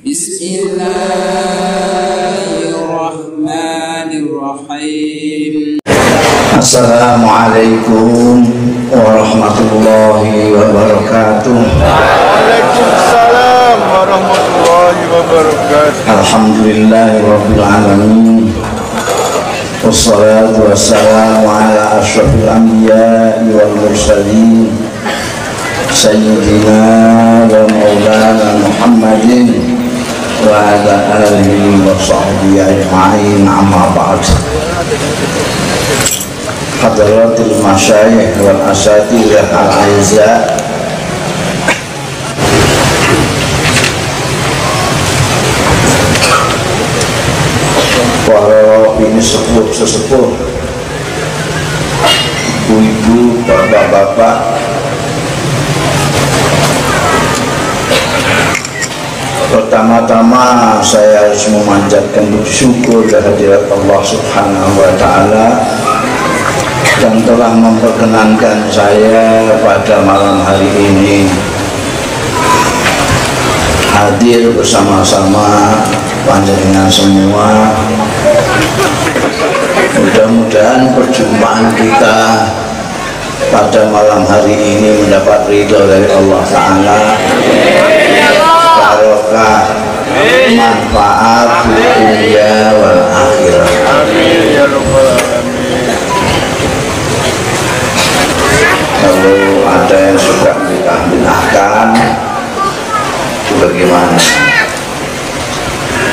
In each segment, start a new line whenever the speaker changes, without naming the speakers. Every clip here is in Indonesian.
Bismillahirrahmanirrahim.
Assalamualaikum warahmatullahi wabarakatuh.
Waalaikumsalam warahmatullahi wabarakatuh.
Alhamdulillahirabbil alamin. Wassalatu wassalamu ala asyrafil anbiya'i wal mursalin sayyidina wa maulana Muhammadin wa ala alihi wa sahbihi ajma'in, amma ba'd. Hadratil masyayikh wal asatidhah al-aizza, para ini sesepuh, ibu-ibu, bapak-bapak, pertama-tama saya harus memanjatkan syukur kehadirat Allah Subhanahu wa Ta'ala yang telah memperkenankan saya pada malam hari ini hadir bersama-sama panjenengan semua. Mudah-mudahan perjumpaan kita pada malam hari ini mendapat ridho dari Allah Ta'ala, barokah, manfaat dunia wal akhirah.
Amin ya rabbal alamin.
Kalau ada yang suka bid'ah-bid'ahkan, itu bagaimana?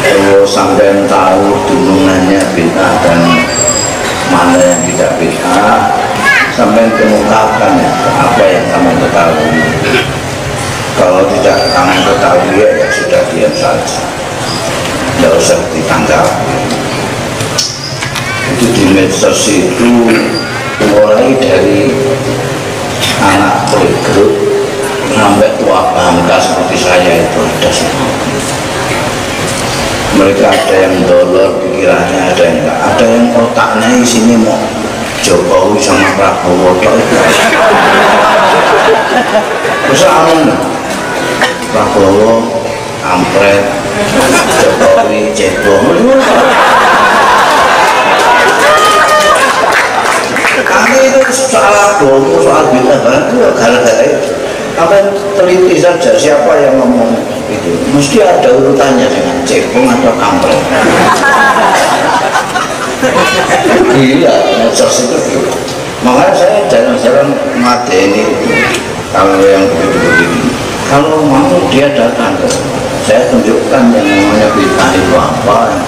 Kalau sampai tahu tunungannya bid'ah dan mana yang tidak bid'ah, sampai kemukakan apa yang kamu ketahui. Kalau tidak kamu ketahui ya sudah diam saja, tidak usah ditanggapi. Itu di medsos itu mulai dari anak playgroup sampai tua bangka seperti saya itu ada semua. Mereka ada yang dolor pikirannya, ada yang enggak, ada yang otaknya di sini mau Jokowi sama Prabowo itu. Terus Prabowo ampret, Jokowi cebong. Kami itu soal agama, soal bid'ah itu gara-gara itu. Kalian teliti saja siapa yang ngomong itu, mesti ada urutannya dengan cebong atau kampret. Gila, medsos itu gila. Makanya saya jarang-jarang ngadeni itu. Kalau yang begitu-begitu, kalau mau dia datang ke saya tunjukkan yang namanya bid'ah itu apa.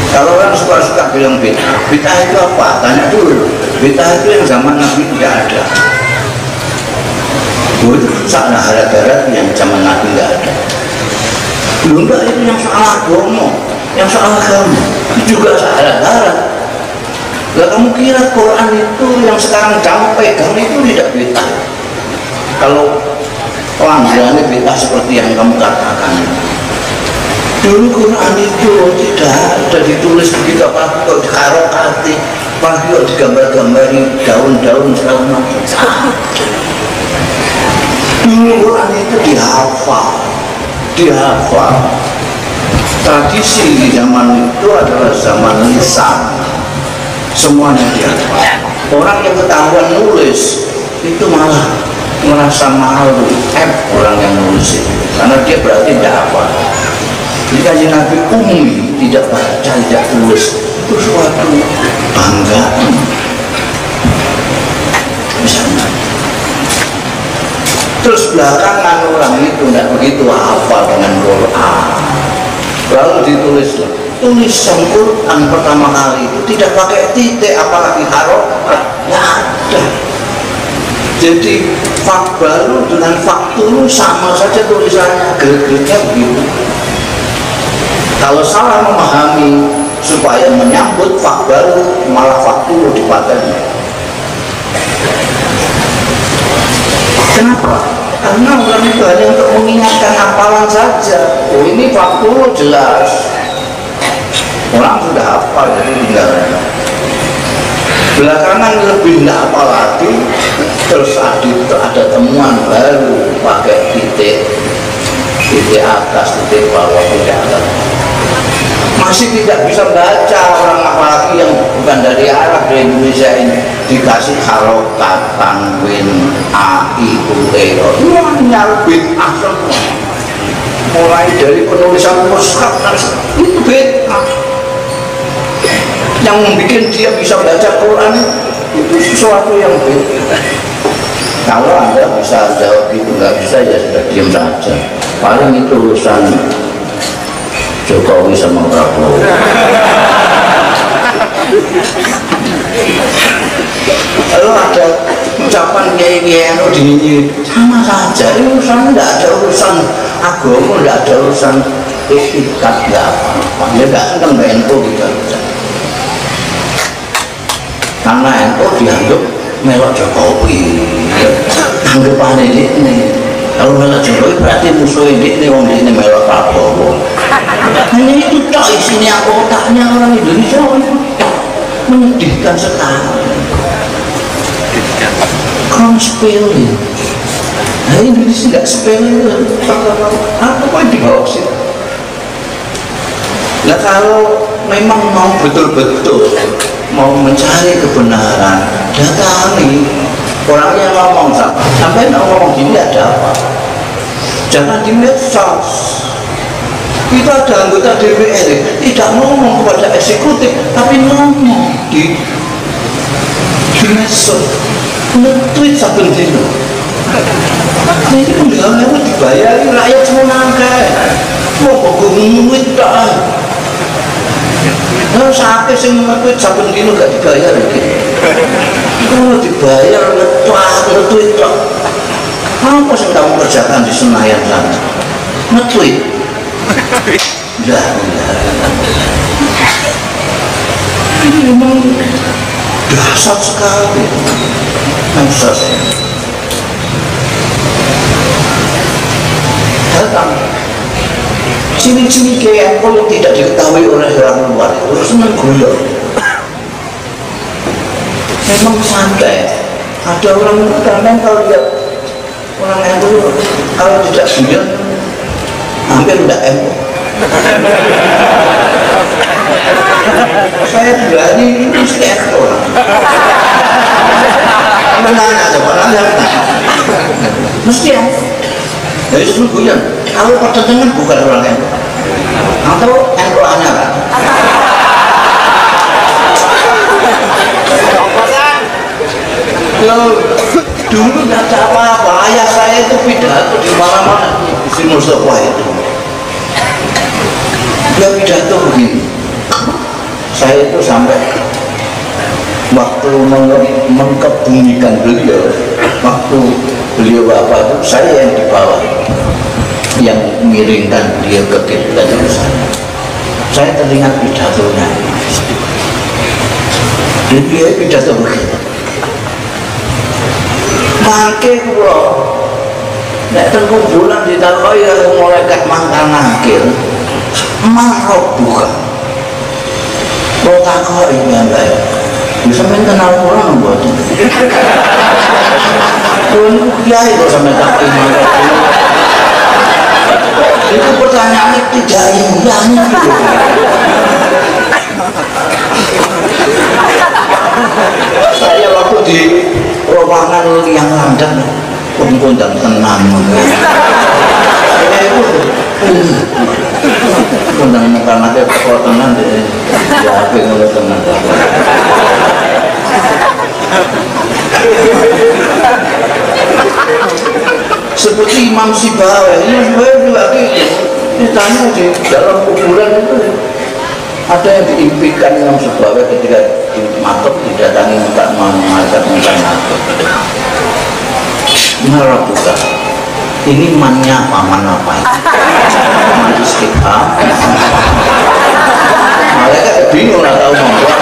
Kalau orang suka-suka bilang bid'ah, bid'ah itu apa? Tanya dulu. Bid'ah itu yang zaman Nabi tidak ada. Itu salah harap-harap yang zaman Nabi tidak ada. Enggak, itu yang soal agama, yang soal agama itu juga harap-harap. Lah kamu kira Quran itu yang sekarang kamu pegang itu tidak bid'ah? Kalau pelanggarannya bid'ah seperti yang kamu katakan, dulu Quran itu tidak ada ditulis begitu, apa kok dikarokati, apalagi kok digambar-gambari daun-daun segala macam. Dulu Quran itu dihafal. Tradisi di zaman itu adalah zaman lisan, semuanya dihafal. Orang yang ketahuan nulis itu malah merasa malu, orang yang nulis itu, karena dia berarti tidak hafal. Jika Nabi ummi, tidak baca, tidak tulis, itu suatu banggaan. Misalnya, terus belakangan orang itu tidak begitu hafal dengan Quran, lalu ditulis tulisan Quran pertama kali itu tidak pakai titik, apalagi harokat, nggak ada. Jadi fak baru dengan faktulu sama saja tulisannya, gerak-geriknya begitu. Kalau salah memahami supaya menyambut fak baru, malah faktulu dipakai. Kenapa? Karena orang itu hanya untuk mengingatkan hafalan saja. Oh, ini faktulu jelas, orang sudah hafal, jadi tinggal. Belakangan lebih tidak apa lagi, terus ada temuan baru pakai titik, titik atas, titik bawah, titik atas. Masih tidak bisa baca orang, apalagi yang bukan dari Arab di Indonesia ini dikasih harokat, tanwin, ai, utero, nyarbin asal mulai dari penulisan mushaf itu beda. Yang membuat dia bisa baca Quran itu sesuatu yang beda. Kalau Anda bisa jawab itu, nggak bisa ya sudah diam saja. Paling itu urusan Jokowi sama Prabowo. Lalu ada ucapan kiai-kiai di sama saja, urusan tidak ada urusan agama, tidak ada urusan etikat, nggak apa-apa. Dia nggak senang dengan NU gitu. Karena NU dianggap melok Jokowi, anggapan ini. Kalau melok Jokowi berarti musuh ini orang ini melok Prabowo. Hanya itu cok isinya otaknya orang Indonesia menyedihkan sekali. Kurang sepele. Nah Indonesia nggak sepele. Apa yang dibawa sih? Nah kalau memang mau betul-betul mau mencari kebenaran, datangi orangnya ngomong sampai ngomong gini ada apa? Jangan di medsos. Kita ada anggota DPR tidak ngomong kepada eksekutif, tapi ngomong di medsos, nge-tweet saben dino. Ini penggaweannya dibayari rakyat semua nangkai. Mau nge-tweet dah. Nah, sampai sing nge-tweet saben dino gak dibayar gitu. Kalau dibayar nge-tweet dah. Apa sih kamu kerjakan di Senayan sana? Nge-tweet. Ini memang dasar sekali medsos. Datang ciri-ciri kayak kalau tidak diketahui oleh orang luar itu senang guyon. Memang santai. Ada orang kadang kalau lihat orang yang dulu kalau tidak guyon hampir tidak emo. Saya berani ini setiap orang. Menanya coba nanya. Mesti ya. Dari sesungguhnya kalau pertentangan bukan orang emo atau emo anyaran. Dulu tidak ada apa-apa. Ayah saya itu pidato di mana-mana di sini Mustafa itu. Dia pidato begini. Saya itu sampai waktu mengkebumikan beliau, waktu beliau bapak itu saya yang di bawah, yang miringkan dia ke kiblat itu saya teringat pidatonya. Dan dia pidato begini. Mangke kula nek teng kuburan ditakoki karo malaikat mangkang akhir marok buka kok takoki ngene bisa kenal kula mboten kula kiai kok sampe takoki marok itu pertanyaannya tidak yang gitu. Saya waktu di ruangan yang London pun dan tenang saya itu tentang karena dia kalau tenang dia apa yang oleh tenang seperti Imam Sibawi ini sebenarnya juga ditanya di dalam kuburan itu ada yang diimpikan Imam Sibawi ketika dimatok didatangi malaikat matok. Marah buka. Ini mannya paman apa itu? Man istiqam. Malaikat bingung lah tahu membuat.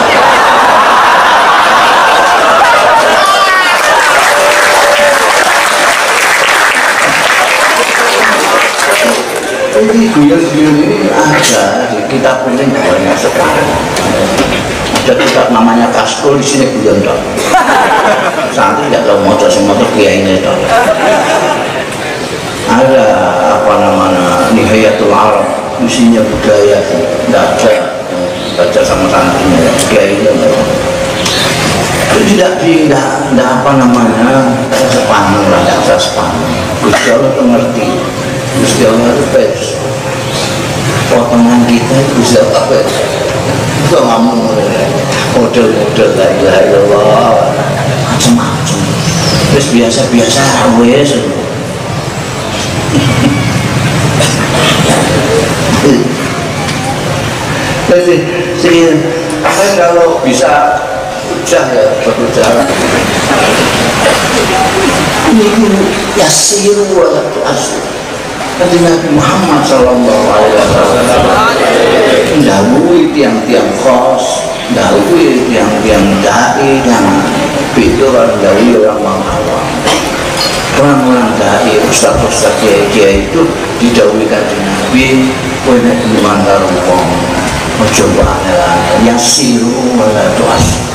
Ini guyon-guyon ini ada di kitab ini banyak sekali. Ada kitab namanya Kaskul di sini guyon dong. Santri nggak tahu motor semua tuh kiai ini dong. ada apa namanya Nihayatul Arab, isinya budaya, tidak ada yang baca sama santrinya kayak itu. Itu tidak apa namanya sepanjang lah, tidak sepanjang. Gusti Allah itu ngerti, Gusti Allah itu pes potongan kita itu Gusti Allah pes itu ngomong model-model la ilaha illallah macam-macam terus biasa-biasa wes jadi saya kalau bisa ucah ya berucap ini yasiru wa tu'asir Nabi Muhammad sallallahu alaihi wasallam dahului tiang-tiang khos, dahului tiang-tiang dai yang itu orang dahului orang awam. Orang-orang dai, ustaz-ustaz kiai itu didahului kanjeng Nabi, kowe nek dimantar wong aja angel-angel yasiru wa tu'asir.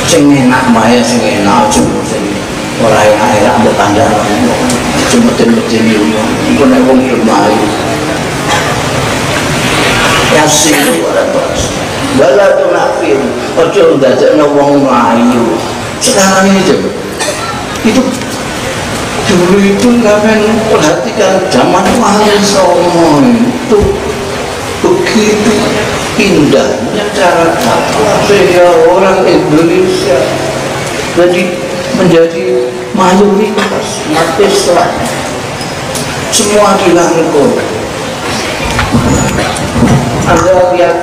Sing enak wae sing enak aja sing ora enak mbok kandhane cuma ten-ten iku nek wong mlayu yasiru ora bos wala tunafir aja ndadekno wong mlayu sekarang ini coba itu dulu itu kan perhatikan zaman Wali Songo itu begitu indahnya cara dakwah sehingga orang Indonesia jadi menjadi mayoritas umat Islam semua dirangkul. Anda lihat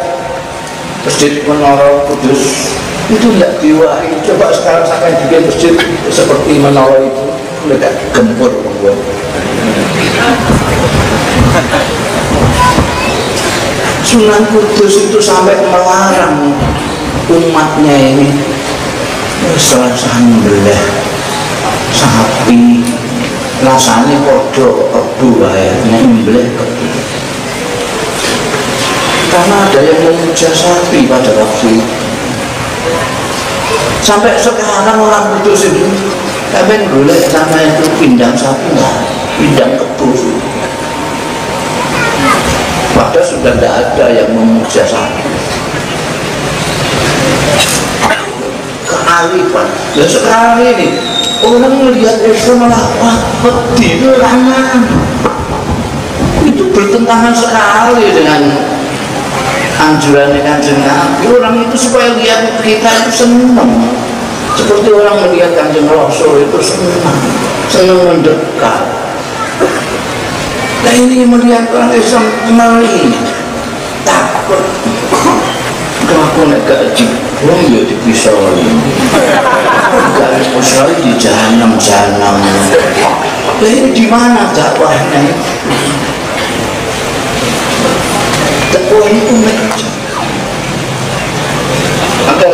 masjid Menara Kudus itu tidak diwahi. Coba sekarang saya bikin masjid seperti Menara itu mereka gempur membuat. Sunan Kudus itu sampai melarang umatnya ini salah sambeleh sapi rasanya podo kebu nyembelih kebu karena ada yang memuja sapi pada waktu itu. Sampai sekarang orang Kudus itu kalian golek sama itu pindang sapi lah, pindang kebu padahal sudah tidak ada yang memuja sapi. Kearifan. Dan sekarang ini orang melihat Islam malah wedi itu bertentangan sekali dengan anjuran Kanjeng Nabi. Orang itu supaya lihat kita itu senang seperti orang melihat Kanjeng Rasul itu senang mendekat. Nah ini melihat orang Islam meli takut aku nak gaji orang dia dipisau gaji pisau di jahanam ini di mana dakwahnya dakwah itu macam agar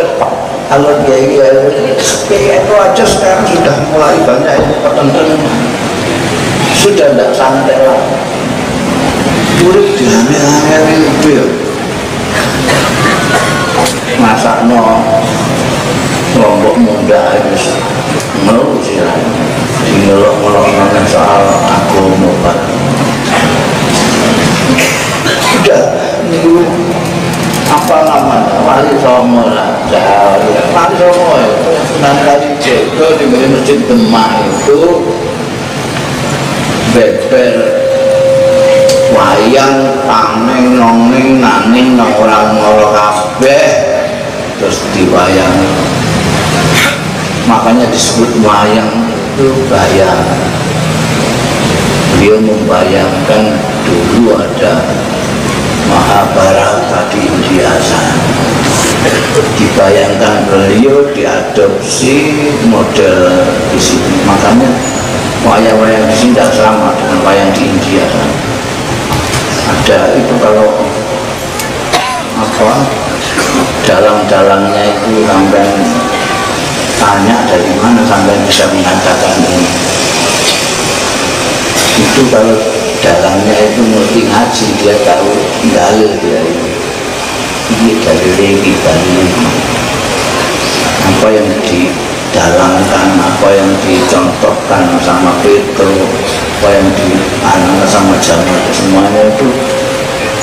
kalau dia itu aja sekarang sudah mulai banyak yang tertentu sudah tidak santai lah urip dihamil-hamil itu ya masak kelompok muda itu ngeluh sih lah ngeluh soal agama Pak udah itu apa namanya Wali Songo lah Wali Songo ya Sunan Kalijaga di Masjid Demak itu beber wayang tameng nongeng naning nang orang ngoro kabeh terus diwayang makanya disebut wayang itu bayang. Beliau membayangkan dulu ada Mahabharata di India sana dibayangkan beliau diadopsi model di sini makanya wayang-wayang di sini tidak sama dengan wayang di India sana. Ada itu kalau apa dalang-dalangnya itu sampai tanya dari mana sampai bisa mengatakan ini itu kalau dalangnya itu ngerti ngaji dia tahu dalil dia ini dalil lagi apa yang didalangkan, apa yang dicontohkan sama Petro, apa yang dianalkan sama Jamal, semuanya itu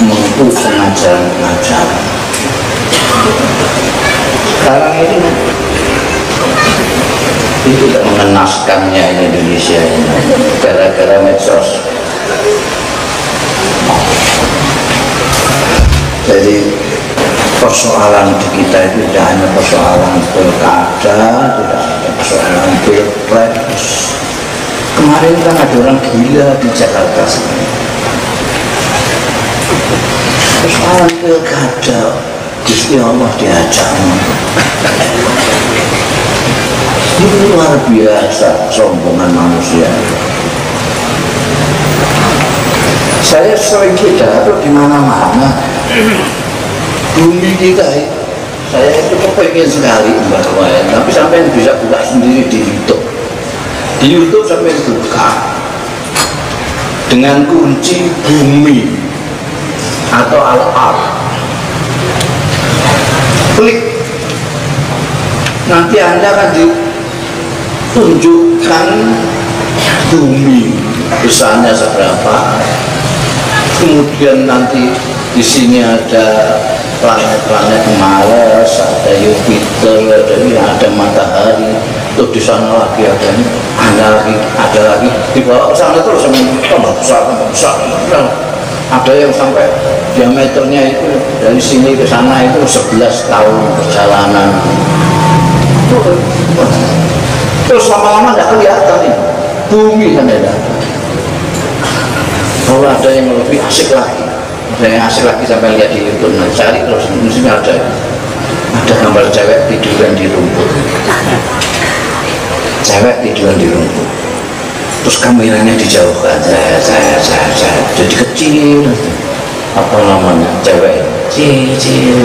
mengikut pengajaran-pengajaran. Sekarang ini tidak mengenaskannya Indonesia ini gara-gara medsos. Jadi persoalan di kita itu tidak hanya persoalan pilkada, tidak hanya persoalan pilpres. Kemarin kan ada orang gila di Jakarta sini. Persoalan pilkada, Gusti Allah diajak. Ini luar biasa sombongan manusia. Saya sering pidato di mana-mana. Bumi kita ini, saya itu kepengen sekali Mbak Wayan, tapi sampai bisa buka sendiri di YouTube. Di YouTube sampai buka dengan kunci bumi atau al-ard. Klik, nanti Anda akan ditunjukkan bumi besarnya seberapa. Kemudian nanti di sini ada planet-planet Mars, ada Jupiter, ada matahari. Terus di sana lagi ada lagi dibawa ke sana terus tambah besar. Ada yang sampai diameternya itu dari sini ke sana itu 11 tahun perjalanan. Terus lama-lama tidak kelihatan ini bumi kan ada. Kalau ada yang lebih asik lagi, sampai lihat di YouTube, nah, cari terus, mestinya ada gambar cewek tiduran di rumput. Terus kameranya dijauhkan, jadi kecil, apa namanya, cewek kecil,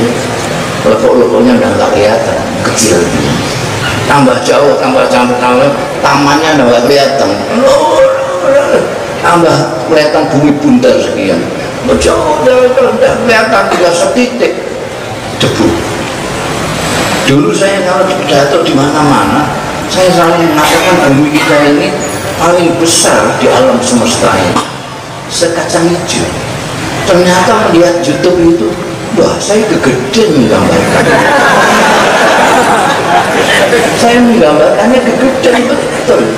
lekuk-lekuknya udah nggak kelihatan, kecil. Tambah jauh, tamannya udah nggak kelihatan. Tambah kelihatan bumi bundar sekian, jauh kelihatan tinggal setitik debu. Dulu saya kalau pidato di mana-mana, saya selalu mengatakan bumi kita ini paling besar di alam semesta ini, sekacang hijau. Ternyata melihat YouTube itu, wah saya kegedean menggambarkan. Saya menggambarkannya kegedean betul.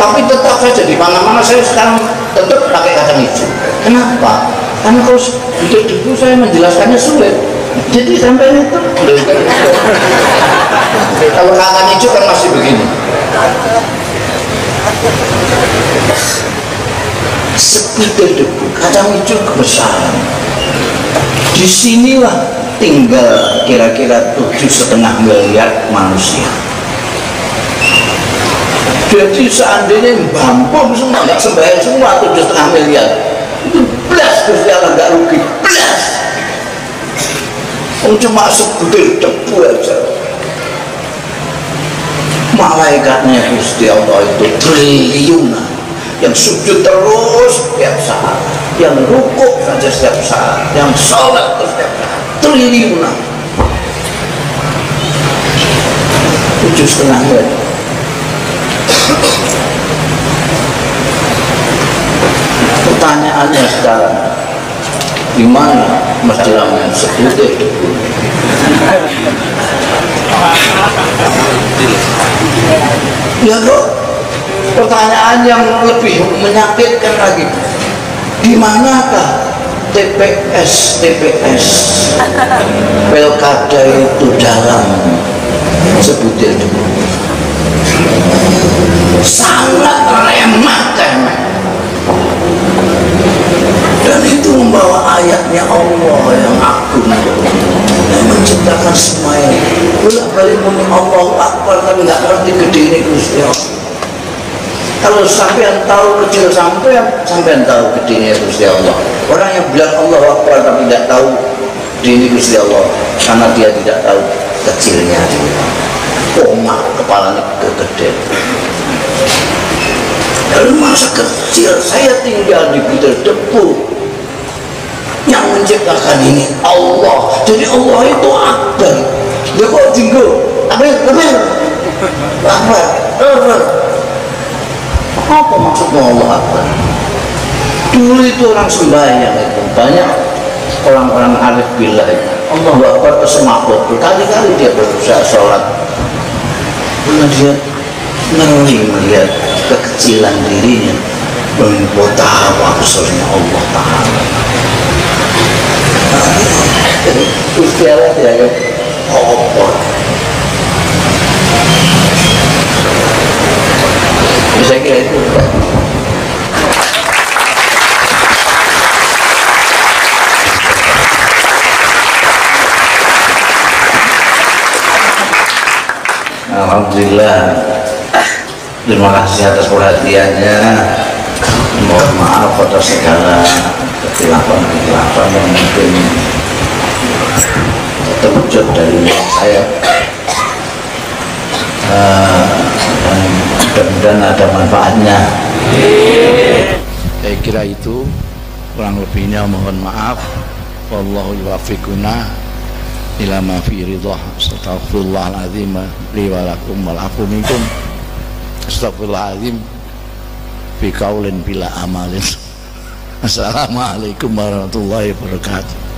Tapi tetap saja di mana-mana saya sekarang tetap pakai kacang hijau. Kenapa? Karena kalau hidup debu saya menjelaskannya sulit. Jadi sampai itu kalau kacang hijau kan masih begini. Sebutir debu, kacang hijau kebesaran. Disinilah tinggal kira-kira 7,5 miliar manusia. Jadi seandainya bampung semua, nggak sembahyang semua 7,5 miliar, itu belas Gusti Allah nggak rugi, belas. Cuma sebutir debu aja. Malaikatnya Gusti Allah itu triliunan, yang sujud terus setiap saat, yang rukuk saja setiap saat, yang sholat terus setiap saat, triliunan. 7,5 miliar. Pertanyaannya sekarang, di mana masalahnya sebutir debu? Ya kok pertanyaan yang lebih menyakitkan lagi, di manakah TPS pilkada itu dalam sebutir debu? Sangat remeh dan itu membawa ayatnya Allah yang agung yang menciptakan semuanya. Bolak-balik muni Allahu Akbar tapi nggak ngerti gede ini Gusti Allah. Kalau sampean tahu kecil sampean tahu gede ini Gusti Allah. Orang yang bilang Allahu Akbar tapi tidak tahu gede ini Gusti Allah karena dia tidak tahu kecilnya. Koma kepalanya kegede. Lalu masa kecil saya tinggal di butir debu, yang menciptakan ini Allah. Jadi Allah itu akbar. Dia kok jinggo, apa? Akbar. Apa maksudnya Allah Akbar? Dulu itu orang sembahyang itu banyak orang-orang arif billah itu. Allahu Akbar kesemakut berkali-kali dia berusaha sholat. Karena dia ngeri melihat kekecilan dirinya, betapa besarnya Allah Ta'ala. Terus dia kotor. Bisa kira itu. Alhamdulillah, terima kasih atas perhatiannya. Mohon maaf atas segala kekilafan yang mungkin terwujud dari saya, dan mudah-mudahan ada manfaatnya. Saya kira itu, kurang lebihnya mohon maaf. Wallahu yuwaffiquna ila ma fi ridhah. Astaghfirullahaladzim li wa lakum wal afu minkum. Astaghfirullahaladzim fi qaulin bila amalin. Assalamualaikum warahmatullahi wabarakatuh.